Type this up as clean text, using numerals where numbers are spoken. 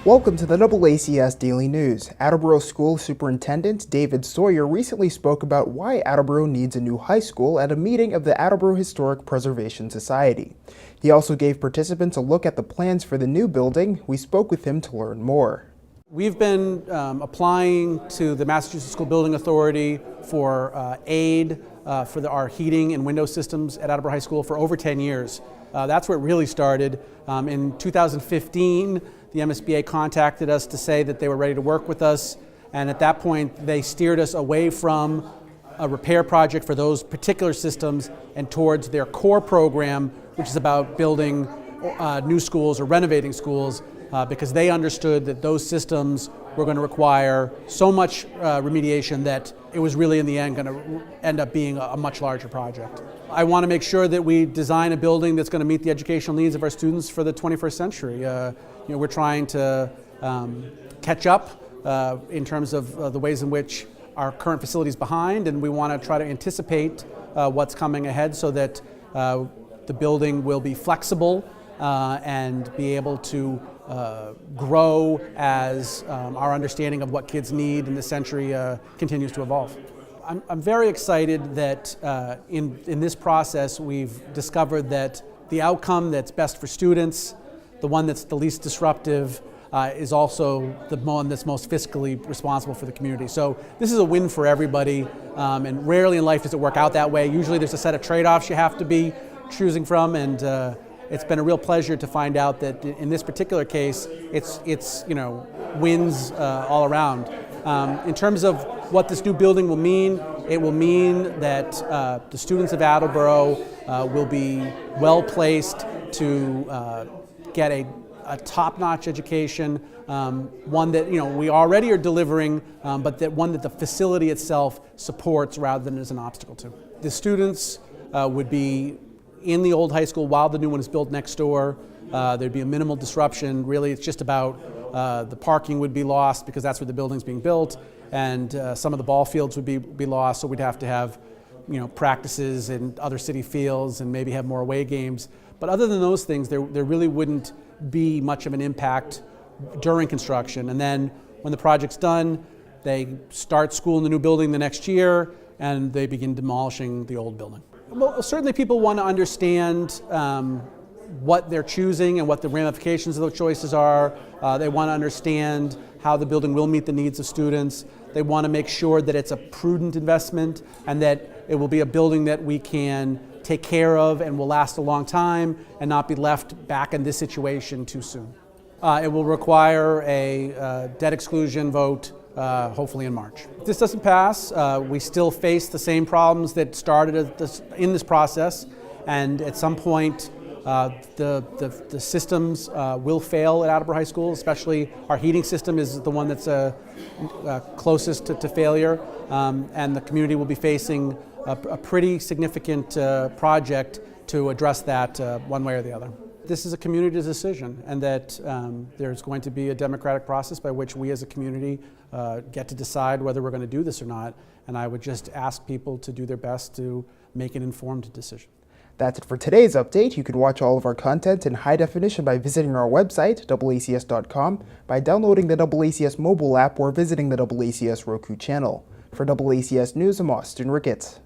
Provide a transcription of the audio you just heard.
Welcome to the DoubleACS Daily News. Attleboro School Superintendent David Sawyer recently spoke about why Attleboro needs a new high school at a meeting of the Attleboro Historic Preservation Society. He also gave participants a look at the plans for the new building. We spoke with him to learn more. We've been applying to the Massachusetts School Building Authority for aid for our heating and window systems at Attleboro High School for over 10 years. That's where it really started. In 2015, the MSBA contacted us to say that they were ready to work with us, and at that point they steered us away from a repair project for those particular systems and towards their core program, which is about building new schools or renovating schools, because they understood that those systems were going to require so much remediation that it was really in the end going to end up being a much larger project. I want to make sure that we design a building that's going to meet the educational needs of our students for the 21st century. We're trying to catch up in terms of the ways in which our current facility is behind, and we want to try to anticipate what's coming ahead so that the building will be flexible and be able to grow as our understanding of what kids need in this century continues to evolve. I'm very excited that in this process we've discovered that the outcome that's best for students, the one that's the least disruptive, is also the one that's most fiscally responsible for the community. So this is a win for everybody, and rarely in life does it work out that way. Usually there's a set of trade-offs you have to be choosing from, and it's been a real pleasure to find out that in this particular case, it's wins all around. In terms of what this new building will mean, it will mean that the students of Attleboro will be well placed to get a top-notch education, one that we already are delivering, but one that the facility itself supports rather than as an obstacle to. The students would be in the old high school while the new one is built next door. There'd be a minimal disruption. Really, it's just about the parking would be lost because that's where the building's being built, and some of the ball fields would be lost, so we'd have to have practices in other city fields and maybe have more away games. But other than those things, there really wouldn't be much of an impact during construction. And then when the project's done, they start school in the new building the next year, and they begin demolishing the old building. Well, certainly people want to understand what they're choosing and what the ramifications of those choices are. They want to understand how the building will meet the needs of students. They want to make sure that it's a prudent investment and that it will be a building that we can take care of and will last a long time and not be left back in this situation too soon. It will require a debt exclusion vote hopefully in March. If this doesn't pass, we still face the same problems that started in this process, and at some point the systems will fail at Attleboro High School. Especially our heating system is the one that's closest to failure, and the community will be facing a pretty significant project to address that one way or the other. This is a community decision, and that there's going to be a democratic process by which we as a community get to decide whether we're going to do this or not, and I would just ask people to do their best to make an informed decision. That's it for today's update. You can watch all of our content in high definition by visiting our website, DoubleACS.com, by downloading the DoubleACS mobile app, or visiting the DoubleACS Roku channel. For DoubleACS News, I'm Austin Ricketts.